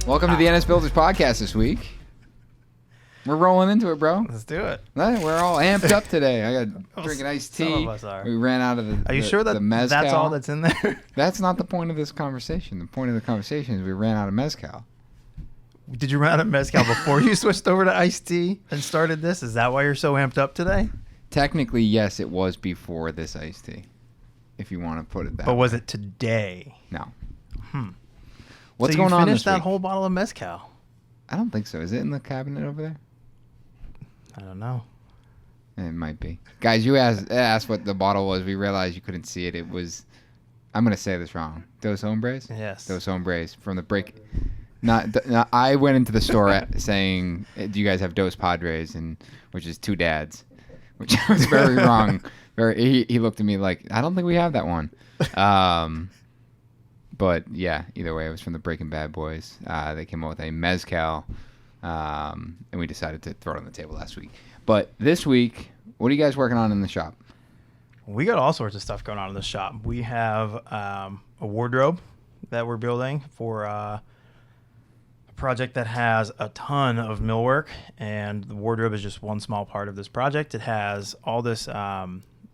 Welcome to the NS Builders Podcast this week. We're rolling into it, bro. Let's do it. We're all amped up today. I got drinking iced tea. Some of us are. We ran out of the Are you sure that the mezcal. that's all that's in there? That's not the point of this conversation. The point of the conversation is we ran out of mezcal. Did you run out of mezcal before you switched over to iced tea and started this? Is that why you're so amped up today? Technically, yes, it was before this iced tea, if you want to put it that way. But was it today? No. What's going on this finished that week? whole bottle of mezcal? I don't think so. Is it in the cabinet over there? I don't know. It might be. Guys, you asked what the bottle was. We realized you couldn't see it. It was, I'm going to say this wrong. Dos Hombres? Yes. Dos Hombres from the break. I went into the store saying, do you guys have Dos Padres? Which is two dads, which was very wrong. He looked at me like, I don't think we have that one. But yeah, either way, it was from the Breaking Bad boys. They came up with a mezcal, and we decided to throw it on the table last week. But this week, what are you guys working on in the shop? We got all sorts of stuff going on in the shop. We have a wardrobe that we're building for a project that has a ton of millwork, and the wardrobe is just one small part of this project. It has all this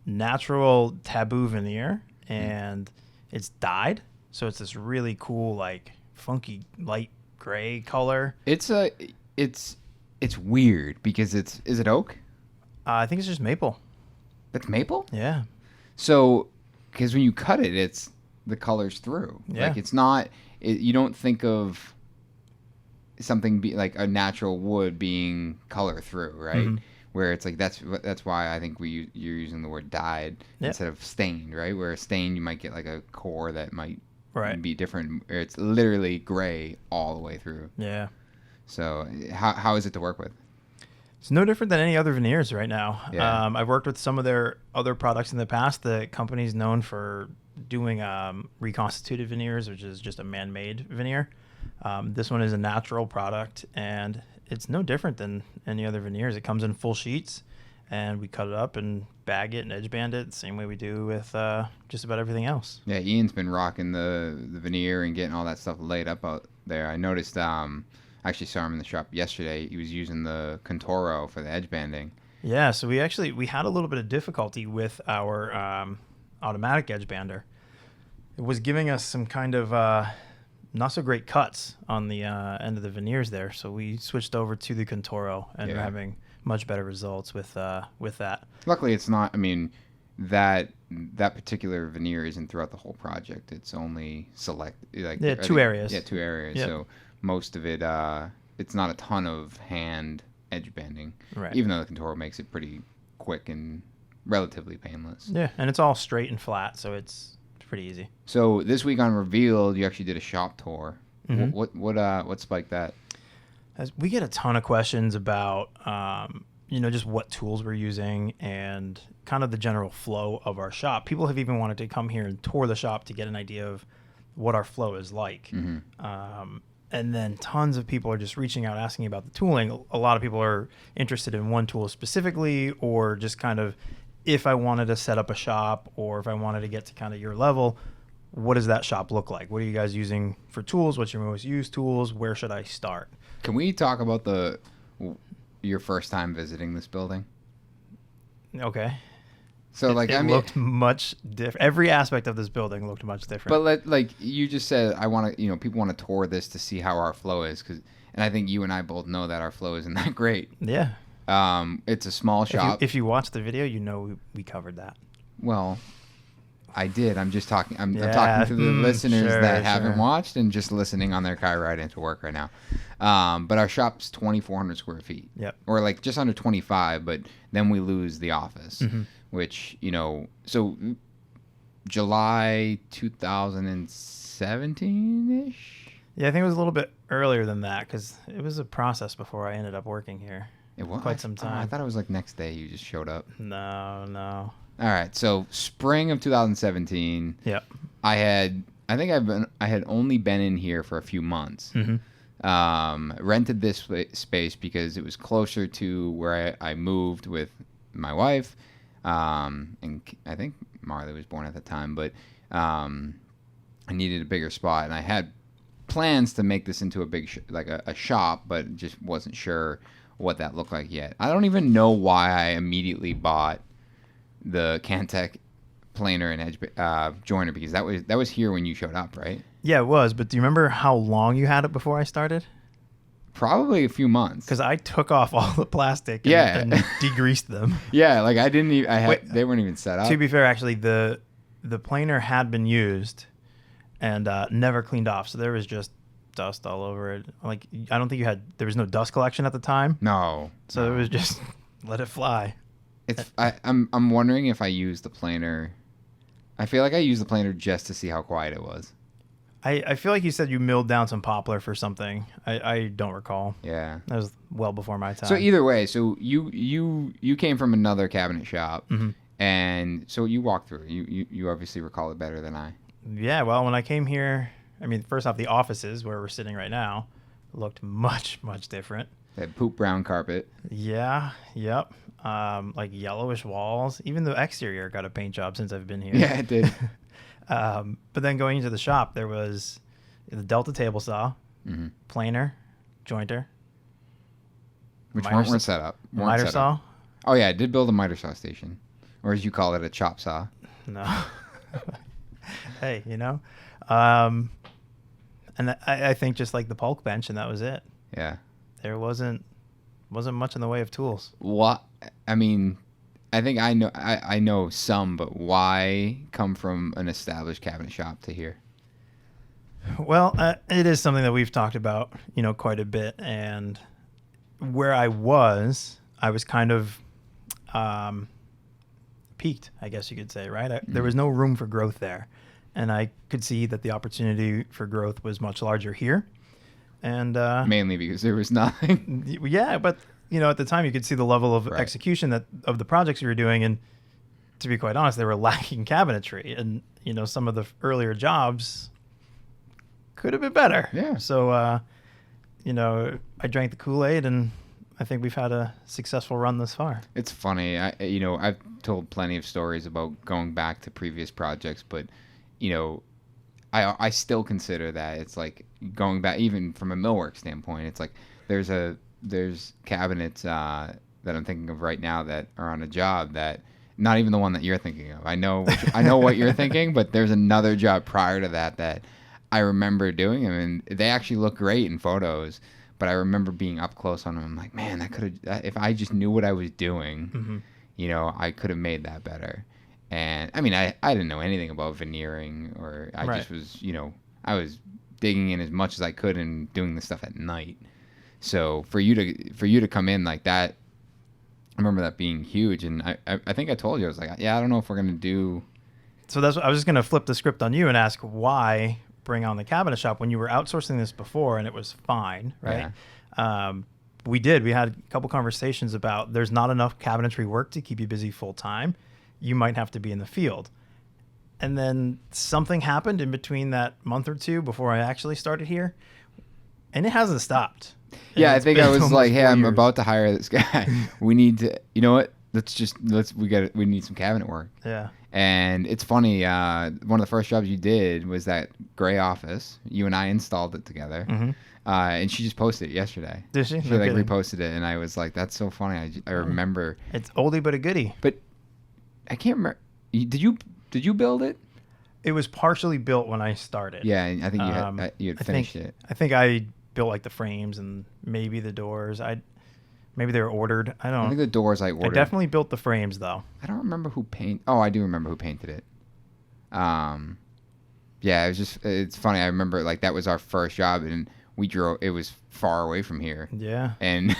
natural taboo veneer, and it's dyed. So it's this really cool, like funky light gray color. It's weird because is it oak? I think it's just maple. That's maple? Yeah. So, because when you cut it, the color's through. Yeah. Like it's not. You don't think of something like a natural wood being color through, right? Mm-hmm. Where it's like that's why I think you're using the word dyed instead of stained, right? Where stained you might get like a core that might be different. It's literally gray all the way through. Yeah. So how is it to work with? It's no different than any other veneers right now. Yeah. I've worked with some of their other products in the past. The company's known for doing reconstituted veneers, which is just a man-made veneer. This one is a natural product, and it's no different than any other veneers. It comes in full sheets, and we cut it up and bag it and edge band it the same way we do with just about everything else. Yeah, Ian's been rocking the veneer and getting all that stuff laid up out there. I noticed, I actually saw him in the shop yesterday. He was using the Contoro for the edge banding. Yeah, so we had a little bit of difficulty with our automatic edge bander. It was giving us some kind of not so great cuts on the end of the veneers there, so we switched over to the Contoro, and we're having much better results with that. Luckily, it's not. I mean, that particular veneer isn't throughout the whole project. It's only two areas. Yeah, two areas. Yep. So most of it, it's not a ton of hand edge banding. Right. Even though the Contoro makes it pretty quick and relatively painless. Yeah, and it's all straight and flat, so it's pretty easy. So this week on Revealed, you actually did a shop tour. Mm-hmm. What spiked that? As we get a ton of questions about, just what tools we're using and kind of the general flow of our shop. People have even wanted to come here and tour the shop to get an idea of what our flow is like. Mm-hmm. And then tons of people are just reaching out, asking about the tooling. A lot of people are interested in one tool specifically, or just kind of if I wanted to set up a shop or if I wanted to get to kind of your level, what does that shop look like? What are you guys using for tools? What's your most used tools? Where should I start? Can we talk about your first time visiting this building? Okay. So it looked much different. Every aspect of this building looked much different. But like you just said, I want to, people want to tour this to see how our flow is, and I think you and I both know that our flow isn't that great. Yeah. It's a small shop. If you watch the video, we covered that. Well, I did. I'm just talking. I'm talking to the listeners that haven't watched and just listening on their car ride into work right now. But our shop's 2,400 square feet. Yep. Or like just under 25, but then we lose the office, which, so July 2017-ish? Yeah, I think it was a little bit earlier than that because it was a process before I ended up working here. It was quite some time. I thought it was like next day you just showed up. No. All right, so spring of 2017. Yep. I had only been in here for a few months. Mm-hmm. Rented this space because it was closer to where I moved with my wife, and I think Marley was born at the time. But I needed a bigger spot, and I had plans to make this into a big like a shop, but just wasn't sure what that looked like yet. I don't even know why I immediately bought the Cantech planer and edge joiner, because that was here when you showed up, right? Yeah, it was. But do you remember how long you had it before I started? Probably a few months. Because I took off all the plastic and degreased them. Yeah, like I didn't even. They weren't even set up. To be fair, actually, the planer had been used and never cleaned off, so there was just dust all over it. Like, I don't think there was no dust collection at the time. No. So it was just let it fly. I'm wondering if I used the planer. I feel like I used the planer just to see how quiet it was. I feel like you said you milled down some poplar for something. I don't recall. Yeah. That was well before my time. So either way, so you came from another cabinet shop, mm-hmm. and so you walked through. You obviously recall it better than I. Yeah, well, when I came here, I mean, first off, the offices where we're sitting right now looked much, much different. That poop brown carpet. Yeah, yep. Like yellowish walls. Even the exterior got a paint job since I've been here. Yeah, it did. But then going into the shop, there was the Delta table saw, mm-hmm. planer, jointer. Which weren't set up. Miter saw. Oh, yeah, I did build a miter saw station. Or as you call it, a chop saw. No. Hey, and I think just like the Polk bench, and that was it. Yeah. There wasn't much in the way of tools. What? I mean, I think I know some, but why come from an established cabinet shop to here? Well, it is something that we've talked about, quite a bit. And where I was kind of peaked, I guess you could say, right? There was no room for growth there. And I could see that the opportunity for growth was much larger here. And mainly because there was nothing. Yeah, but at the time you could see the level of right. execution of the projects you were doing, and to be quite honest, they were lacking cabinetry, and some of the earlier jobs could have been better. Yeah. So I drank the Kool-Aid, and I think we've had a successful run thus far. It's funny. I've told plenty of stories about going back to previous projects, but I still consider that it's like going back, even from a millwork standpoint. It's like there's cabinets that I'm thinking of right now that are on a job that not even the one that you're thinking of. I know what you're thinking, but there's another job prior to that I remember doing them, and they actually look great in photos. But I remember being up close on them. I'm like, man, if I just knew what I was doing, mm-hmm. I could have made that better. And I mean, I didn't know anything about veneering, or I right. just was, I was digging in as much as I could and doing this stuff at night. So for you to come in like that, I remember that being huge. And I think I told you, I was like, yeah, I don't know if we're gonna do. So I was just gonna flip the script on you and ask why bring on the cabinet shop when you were outsourcing this before and it was fine, right? Yeah. We had a couple conversations about there's not enough cabinetry work to keep you busy full time. You might have to be in the field. And then something happened in between that month or two before I actually started here, and it hasn't stopped. Yeah, I think I was like, hey, I'm about to hire this guy. We need to, you know what? We need some cabinet work. Yeah. And it's funny, one of the first jobs you did was that gray office. You and I installed it together. Mm-hmm. And she just posted it yesterday. Did she? She No like kidding. reposted it, and I was like, that's so funny. I remember. It's oldie but a goodie. But I can't remember. Did you build it? It was partially built when I started. Yeah, I think you had finished it. I think I built like the frames and maybe the doors. Maybe they were ordered. I think the doors I ordered. I definitely built the frames though. I don't remember who painted. Oh, I do remember who painted it. Yeah, it's funny. I remember like that was our first job, and we drove. It was far away from here. Yeah. And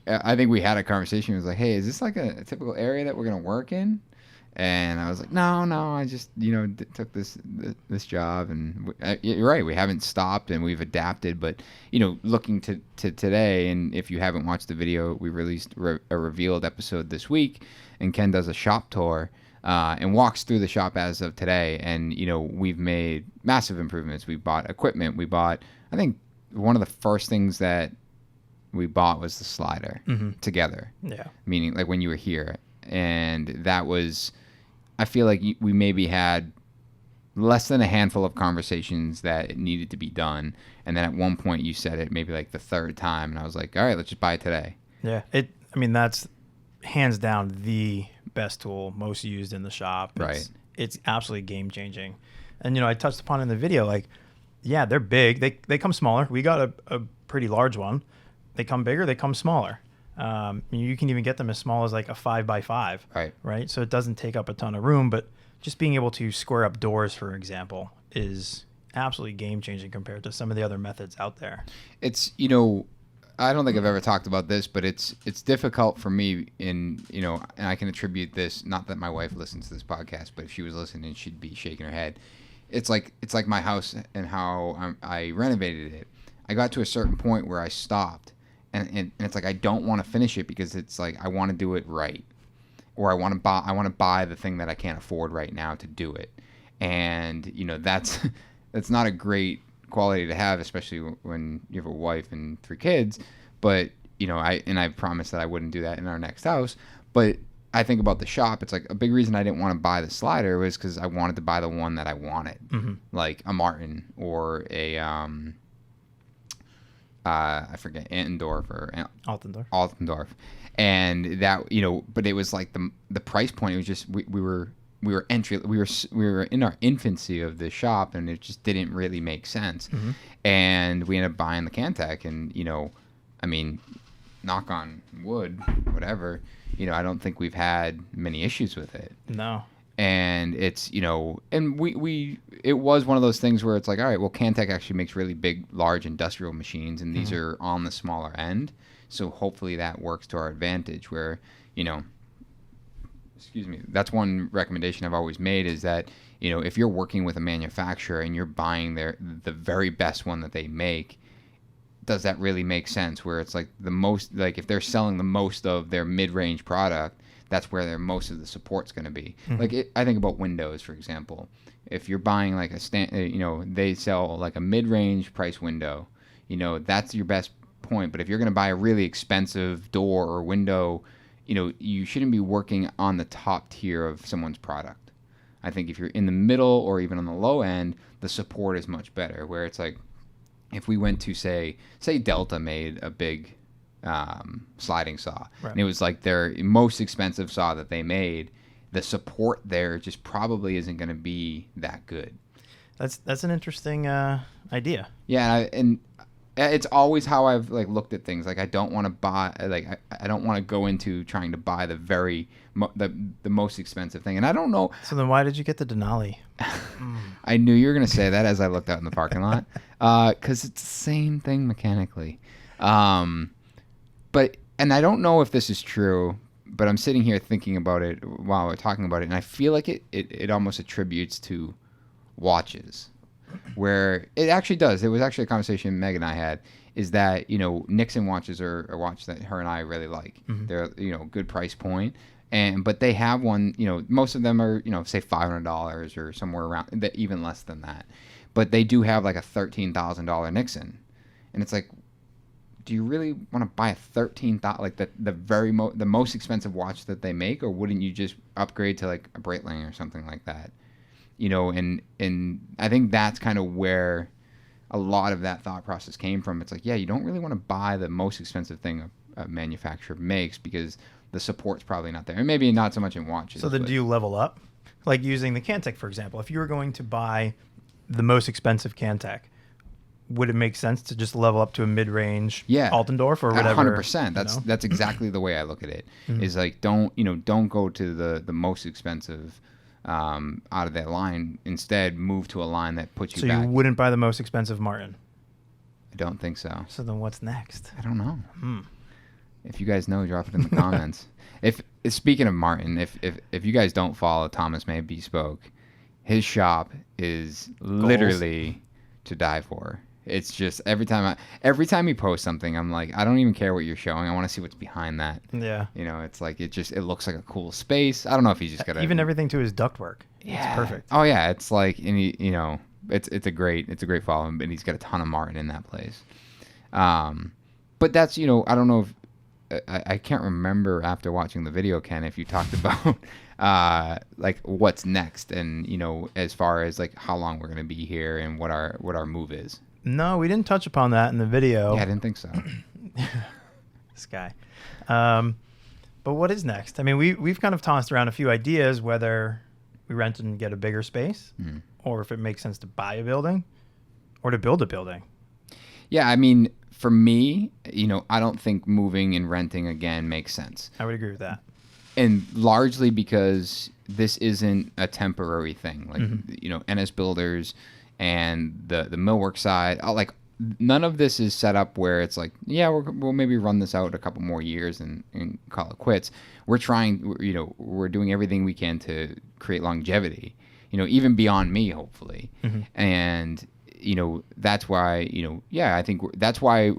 I think we had a conversation. It was like, hey, is this like a typical area that we're gonna work in? And I was like, no, I just, took this job, and you're right. We haven't stopped, and we've adapted. But, looking to today, and if you haven't watched the video, we released a revealed episode this week, and Ken does a shop tour and walks through the shop as of today. And, we've made massive improvements. We bought equipment. I think one of the first things that we bought was the slider together. Yeah. Meaning like when you were here. And that was... I feel like we maybe had less than a handful of conversations that it needed to be done. And then at one point you said it maybe like the third time, and I was like, all right, let's just buy it today. Yeah. I mean, that's hands down the best tool, most used in the shop. Right. It's absolutely game changing. And, I touched upon in the video, like, yeah, they're big. They come smaller. We got a pretty large one. They come bigger. They come smaller. You can even get them as small as like a 5x5. Right. So it doesn't take up a ton of room, but just being able to square up doors, for example, is absolutely game changing compared to some of the other methods out there. It's, I don't think I've ever talked about this, but it's difficult for me and I can attribute this, not that my wife listens to this podcast, but if she was listening, she'd be shaking her head. It's like my house and how I renovated it. I got to a certain point where I stopped, and it's like I don't want to finish it because it's like I want to do it right, or I want to buy the thing that I can't afford right now to do it, and that's not a great quality to have, especially when you have a wife and 3 kids. But I promised that I wouldn't do that in our next house. But I think about the shop. It's like a big reason I didn't want to buy the slider was because I wanted to buy the one that I wanted, like a Martin or a I forget, Antendorf or Altendorf, and that but it was like the price point. It was just we were in our infancy of the shop, and it just didn't really make sense. And we ended up buying the Cantech, and I mean, knock on wood, whatever. I don't think we've had many issues with it. No. And it's, and it was one of those things where it's like, all right, well, Cantech actually makes really big, large industrial machines, and these are on the smaller end. So hopefully that works to our advantage where, excuse me, that's one recommendation I've always made is that, if you're working with a manufacturer and you're buying the very best one that they make, does that really make sense? Where it's like if they're selling the most of their mid-range product, that's where most of the support's going to be. Like I think about Windows, for example. If you're buying like they sell like a mid-range price window, that's your best point. But if you're going to buy a really expensive door or window, you shouldn't be working on the top tier of someone's product. I think if you're in the middle or even on the low end, the support is much better. Where it's like, if we went to say Delta made a big sliding saw, and it was like their most expensive saw that they made, the support there just probably isn't going to be that good. That's an interesting idea. Yeah, and it's always how I've looked at things. Like I don't want to buy, I don't want to go into trying to buy the most expensive thing. And I don't know. So then why did you get the Denali? I knew you were going to say that as I looked out in the parking lot, because it's the same thing mechanically. But I don't know if this is true, but I'm sitting here thinking about it while we're talking about it, and I feel like it almost attributes to watches. Where it actually does. It was actually a conversation Meg and I had, is that, Nixon watches are a watch that her and I really like. They're, good price point. But they have one, most of them are, say $500 or somewhere around, even less than that. But they do have like a $13,000 Nixon. And it's like, do you really want to buy a $13,000, like the most expensive watch that they make? Or wouldn't you just upgrade to like a Breitling or something like that? And I think that's kind of where a lot of that thought process came from. It's like, yeah, you don't really want to buy the most expensive thing a manufacturer makes because the support's probably not there. And maybe not so much in watches. So then do you level up? Like using the Cantech, for example. If you were going to buy the most expensive Cantech, would it make sense to just level up to a mid-range Altendorf or whatever? 100%. That's exactly the way I look at it. Is like, don't go to the most expensive out of that line. Instead, move to a line that puts you back. So you wouldn't buy the most expensive Martin? I don't think so. So then what's next? I don't know. If you guys know, drop it in the comments. If speaking of Martin, if you guys don't follow Thomas May Bespoke, his shop is literally to die for. It's just every time he posts something, I'm like, I don't even care what you're showing. I want to see what's behind that. Yeah. It's like it looks like a cool space. I don't know if he's just got even everything to his ductwork. Yeah. It's perfect. Oh yeah, it's like, and it's a great follow, and he's got a ton of Martin in that place. But that's I don't know if I can't remember after watching the video, Ken, if you talked about like what's next, and as far as like how long we're gonna be here and what our move is. No, we didn't touch upon that in the video. Yeah, I didn't think so. This guy. But what is next? I mean, we've kind of tossed around a few ideas, whether we rent and get a bigger space, or if it makes sense to buy a building or to build a building. Yeah, I mean, for me, I don't think moving and renting again makes sense. I would agree with that. And largely because this isn't a temporary thing. Like, NS Builders and the millwork side, like none of this is set up where it's like, yeah, we'll maybe run this out a couple more years and call it quits. We're trying, we're doing everything we can to create longevity, even beyond me, hopefully. And, that's why, I think that's why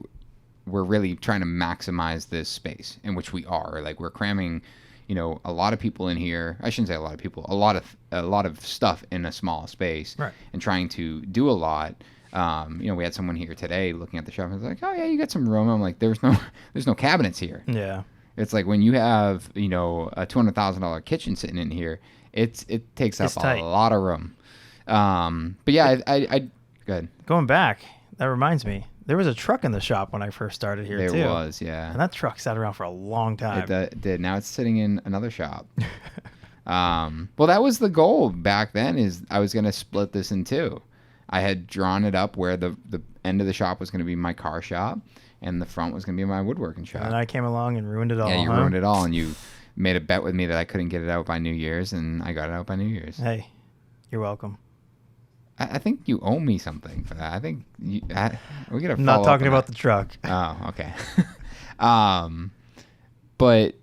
we're really trying to maximize this space, in which we are. Like, we're cramming, a lot of people in here. I shouldn't say a lot of people, a lot of stuff in a small space, right, and trying to do a lot. We had someone here today looking at the shop and was like, "Oh yeah, you got some room." I'm like, "There's no cabinets here." Yeah. It's like when you have, a $200,000 kitchen sitting in here, it takes up a lot of room. But yeah, I go ahead. Going back, that reminds me, there was a truck in the shop when I first started here too. There was, yeah. And that truck sat around for a long time. It did. Now it's sitting in another shop. Well, that was the goal back then, is I was going to split this in two. I had drawn it up where the end of the shop was going to be my car shop, and the front was going to be my woodworking shop. And I came along and ruined it all. Yeah, you ruined it all, and you made a bet with me that I couldn't get it out by New Year's, and I got it out by New Year's. Hey, you're welcome. I think you owe me something for that. I think we got to. I'm not talking about the truck. Oh, okay. But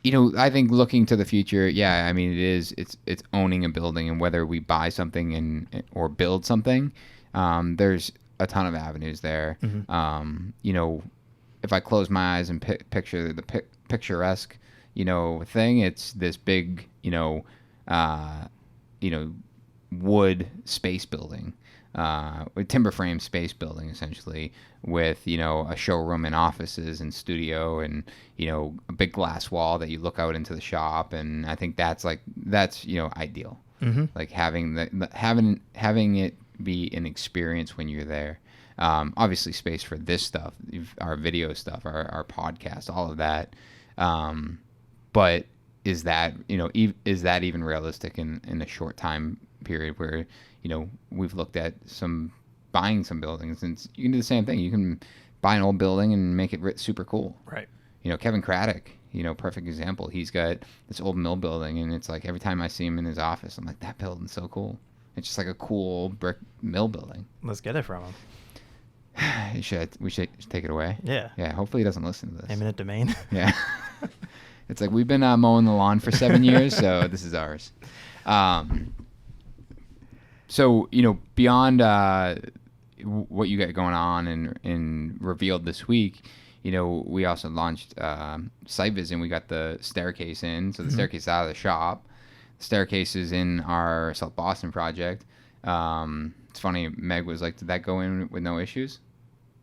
I think looking to the future, yeah, I mean, it's owning a building, and whether we buy something or build something, there's a ton of avenues there. If I close my eyes and picture the picturesque, thing, it's this big, wood space building, timber frame space building, essentially, with a showroom and offices and studio, and a big glass wall that you look out into the shop. And I think that's ideal. Like having it be an experience when you're there. Obviously space for this stuff, our video stuff, our podcast, all of that. But is that even realistic in a short time period where we've looked at buying some buildings, and you can do the same thing. You can buy an old building and make it super cool. Right. Kevin Craddock, perfect example. He's got this old mill building, and it's like every time I see him in his office, I'm like, that building's so cool. It's just like a cool old brick mill building. Let's get it from him. We should take it away. Yeah. Yeah. Hopefully he doesn't listen to this. Eminent domain. Yeah. It's like, we've been mowing the lawn for 7 years, so this is ours. So, beyond what you got going on and revealed this week, we also launched Site Visit. We got the staircase in. So the staircase is out of the shop. The staircase is in our South Boston project. It's funny, Meg was like, did that go in with no issues?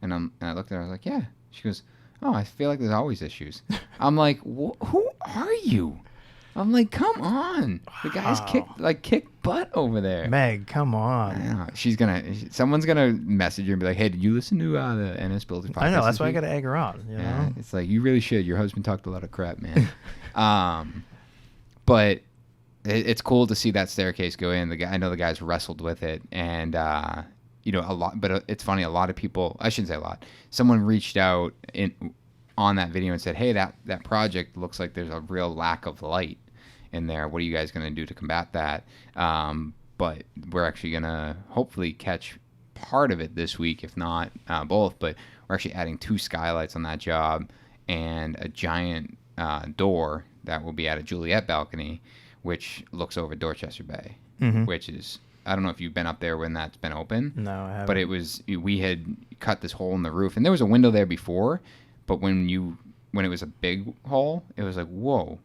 And I looked at her, I was like, yeah. She goes, oh, I feel like there's always issues. I'm like, who are you? I'm like, come on. The guy's kicked butt over there. Meg, come on. I know. Someone's going to message her and be like, hey, did you listen to the NS Builders podcast? I know. That's why I got to egg her on. Yeah, it's like, you really should. Your husband talked a lot of crap, man. But it's cool to see that staircase go in. I know the guys wrestled with it, and a lot. But it's funny. A lot of people. I shouldn't say a lot. Someone reached out on that video and said, hey, that project looks like there's a real lack of light in there. What are you guys going to do to combat that? But we're actually going to hopefully catch part of it this week, if not both. But we're actually adding 2 skylights on that job, and a giant door that will be at a Juliet balcony, which looks over Dorchester Bay, which is, I don't know if you've been up there when that's been open. No, I haven't. But we had cut this hole in the roof, and there was a window there before, but when it was a big hole, it was like, whoa,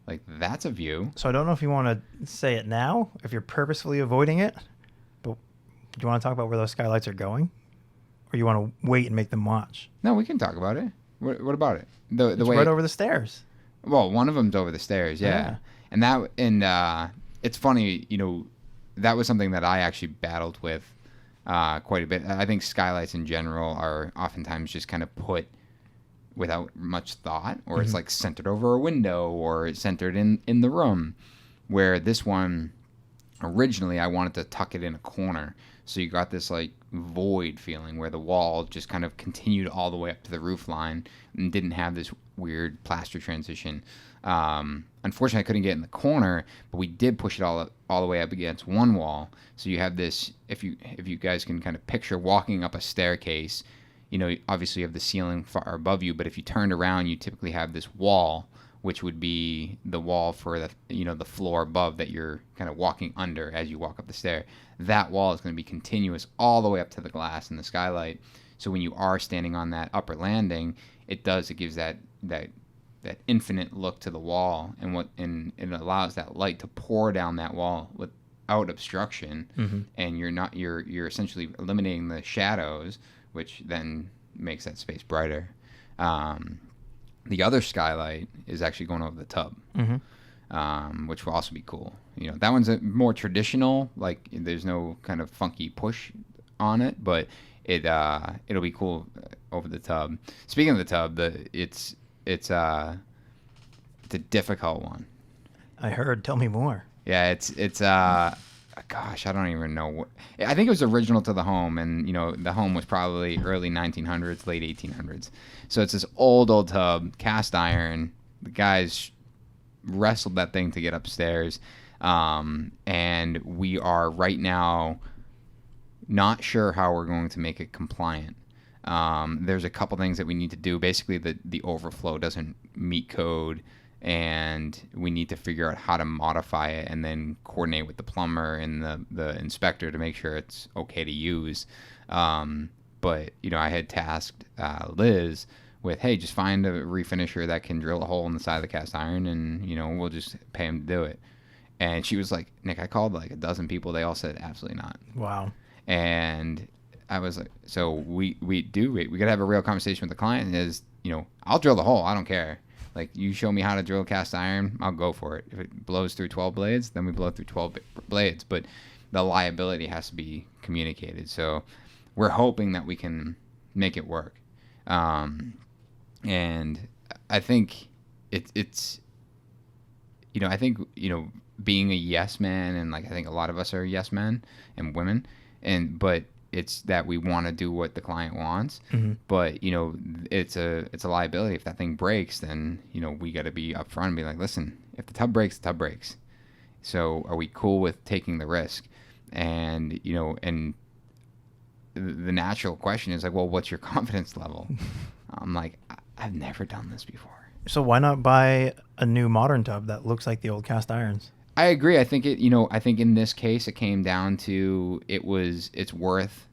like that's a view. So I don't know if you want to say it now, if you're purposefully avoiding it, but do you want to talk about where those skylights are going? Or you want to wait and make them watch? No, we can talk about it. What about it? The it's way right over the stairs. Well, one of them's over the stairs, yeah. It's funny, that was something that I actually battled with quite a bit. I think skylights in general are oftentimes just kind of put without much thought, or it's like centered over a window, or it's centered in the room. Where this one, originally I wanted to tuck it in a corner, so you got this like void feeling where the wall just kind of continued all the way up to the roof line and didn't have this weird plaster transition. Unfortunately, I couldn't get in the corner, but we did push it all the way up against one wall. So you have this. If you guys can kind of picture walking up a staircase, obviously you have the ceiling far above you, but if you turned around, you typically have this wall, which would be the wall for the floor above that you're kind of walking under as you walk up the stair. That wall is going to be continuous all the way up to the glass and the skylight. So when you are standing on that upper landing, it gives that infinite look to the wall, and it allows that light to pour down that wall without obstruction, and you're essentially eliminating the shadows, which then makes that space brighter. The other skylight is actually going over the tub, which will also be cool. That one's a more traditional, like there's no kind of funky push on it, but it'll be cool over the tub. Speaking of the tub, it's a difficult one. I heard. Tell me more. Yeah, it's gosh, I don't even know. I think it was original to the home, and the home was probably early 1900s, late 1800s. So it's this old tub, cast iron. The guys wrestled that thing to get upstairs, and we are right now not sure how we're going to make it compliant. There's a couple things that we need to do. Basically, the overflow doesn't meet code, and we need to figure out how to modify it and then coordinate with the plumber and the inspector to make sure it's okay to use. But I had tasked Liz with, hey, just find a refinisher that can drill a hole in the side of the cast iron, and we'll just pay him to do it. And she was like, Nick, I called like a dozen people. They all said absolutely not. Wow. And I was like, so we gotta have a real conversation with the client. Is I'll drill the hole. I don't care. Like, you show me how to drill cast iron, I'll go for it. If it blows through 12 blades, then we blow through 12 blades. But the liability has to be communicated. So we're hoping that we can make it work. And I think it's I think being a yes man, and like I think a lot of us are yes men and women, but it's that we want to do what the client wants, but it's a liability. If that thing breaks, then we got to be upfront and be like, listen, if the tub breaks, the tub breaks. So are we cool with taking the risk? And and the natural question is like, well, what's your confidence level? I'm like, I've never done this before. So why not buy a new modern tub that looks like the old cast irons? I agree. I think I think in this case it came down to it's worth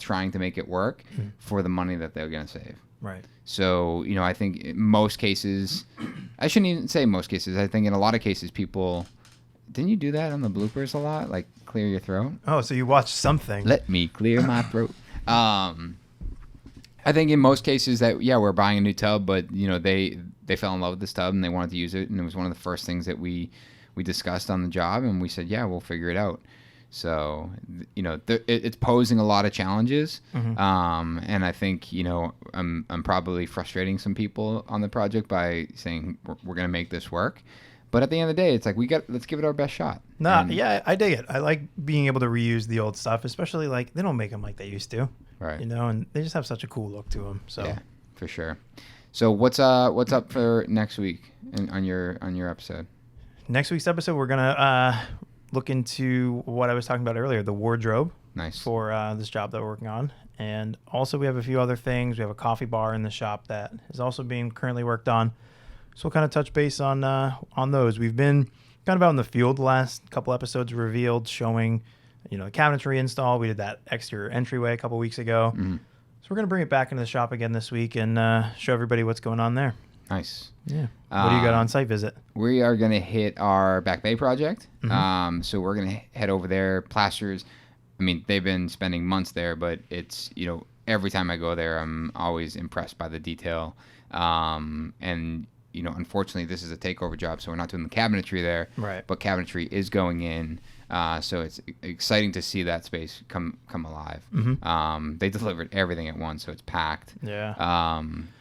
trying to make it work for the money that they're going to save. Right. So, I think in most cases, I shouldn't even say most cases. I think in a lot of cases people, didn't you do that on the bloopers a lot? Like clear your throat? Oh, so you watched something. Let me clear my throat. I think in most cases that, we're buying a new tub, but they fell in love with this tub and they wanted to use it. And it was one of the first things that we discussed on the job, and we said, yeah, we'll figure it out. So, it's posing a lot of challenges. And I think, I'm probably frustrating some people on the project by saying we're going to make this work. But at the end of the day, it's like, let's give it our best shot. Yeah, I dig it. I like being able to reuse the old stuff, especially like they don't make them like they used to. Right. And they just have such a cool look to them. So yeah, for sure. So what's up for next week on your episode? Next week's episode, we're gonna look into what I was talking about earlier, the wardrobe. Nice. For this job that we're working on, and also we have a few other things. We have a coffee bar in the shop that is also being currently worked on. So we'll kind of touch base on those. We've been kind of out in the field the last couple episodes revealed, showing the cabinetry install. We did that exterior entryway a couple weeks ago. So we're gonna bring it back into the shop again this week and show everybody what's going on there. Nice. Yeah. What do you got on site visit? We are going to hit our Back Bay project. So we're going to head over there. Plasters, I mean, they've been spending months there, but it's, every time I go there, I'm always impressed by the detail. And unfortunately, this is a takeover job, so we're not doing the cabinetry there. Right. But cabinetry is going in. So it's exciting to see that space come alive. Mm-hmm. They delivered everything at once, so it's packed. Yeah.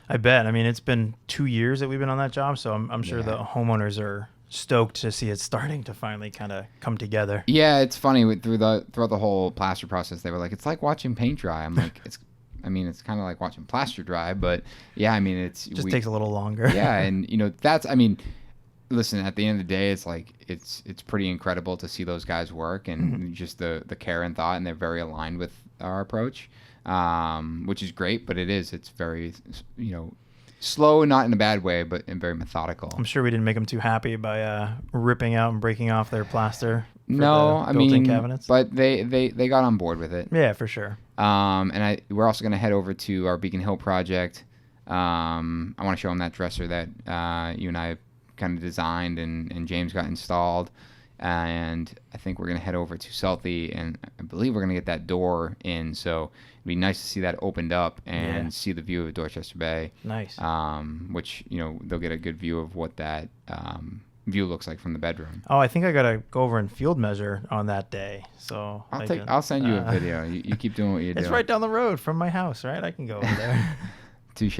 I bet. I mean, it's been 2 years that we've been on that job, so I'm sure the homeowners are stoked to see it starting to finally kind of come together. Yeah, it's funny throughout the whole plaster process. They were like, "It's like watching paint dry." I'm like, it's kind of like watching plaster dry, but yeah, I mean, it just takes a little longer. Yeah, and listen, at the end of the day, it's like it's pretty incredible to see those guys work and just the care and thought, and they're very aligned with our approach, which is great. But it's very slow, not in a bad way, but in very methodical. I'm sure we didn't make them too happy by ripping out and breaking off their plaster. No, built-in cabinets. But they got on board with it. Yeah, for sure. And we're also going to head over to our Beacon Hill project. I want to show them that dresser that you and I kind of designed and James got installed. And I think we're going to head over to Southie, and I believe we're going to get that door in. So it'd be nice to see that opened up and see the view of Dorchester Bay. Nice. Which, they'll get a good view of what that view looks like from the bedroom. Oh, I think I got to go over and field measure on that day. So I'll send you a video. You keep doing what you're doing. It's right down the road from my house, right? I can go over there. Touche.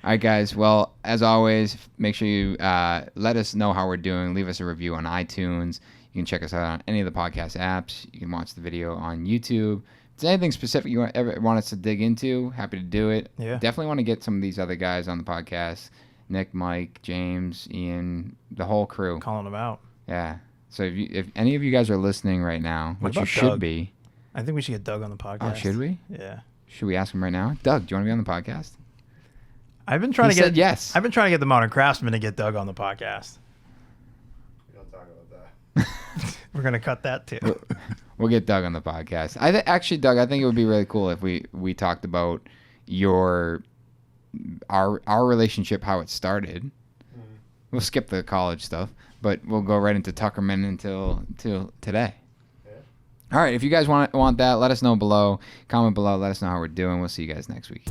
All right, guys. Well, as always, make sure you let us know how we're doing. Leave us a review on iTunes. You can check us out on any of the podcast apps. You can watch the video on YouTube. If there's anything specific you ever want us to dig into, happy to do it. Yeah. Definitely want to get some of these other guys on the podcast. Nick, Mike, James, Ian, the whole crew. Calling them out. Yeah. So if any of you guys are listening right now, which you should Doug? be. I think we should get Doug on the podcast. Oh, should we? Yeah. Should we ask him right now? Doug, do you want to be on the podcast? I've been trying He said yes. I've been trying to get the Modern Craftsman to get Doug on the podcast. We don't talk about that. We're gonna cut that too. We'll get Doug on the podcast. Actually, Doug, I think it would be really cool if we talked about our relationship, how it started. Mm-hmm. We'll skip the college stuff, but we'll go right into Tuckerman until today. Yeah. All right, if you guys want that, let us know below. Comment below. Let us know how we're doing. We'll see you guys next week.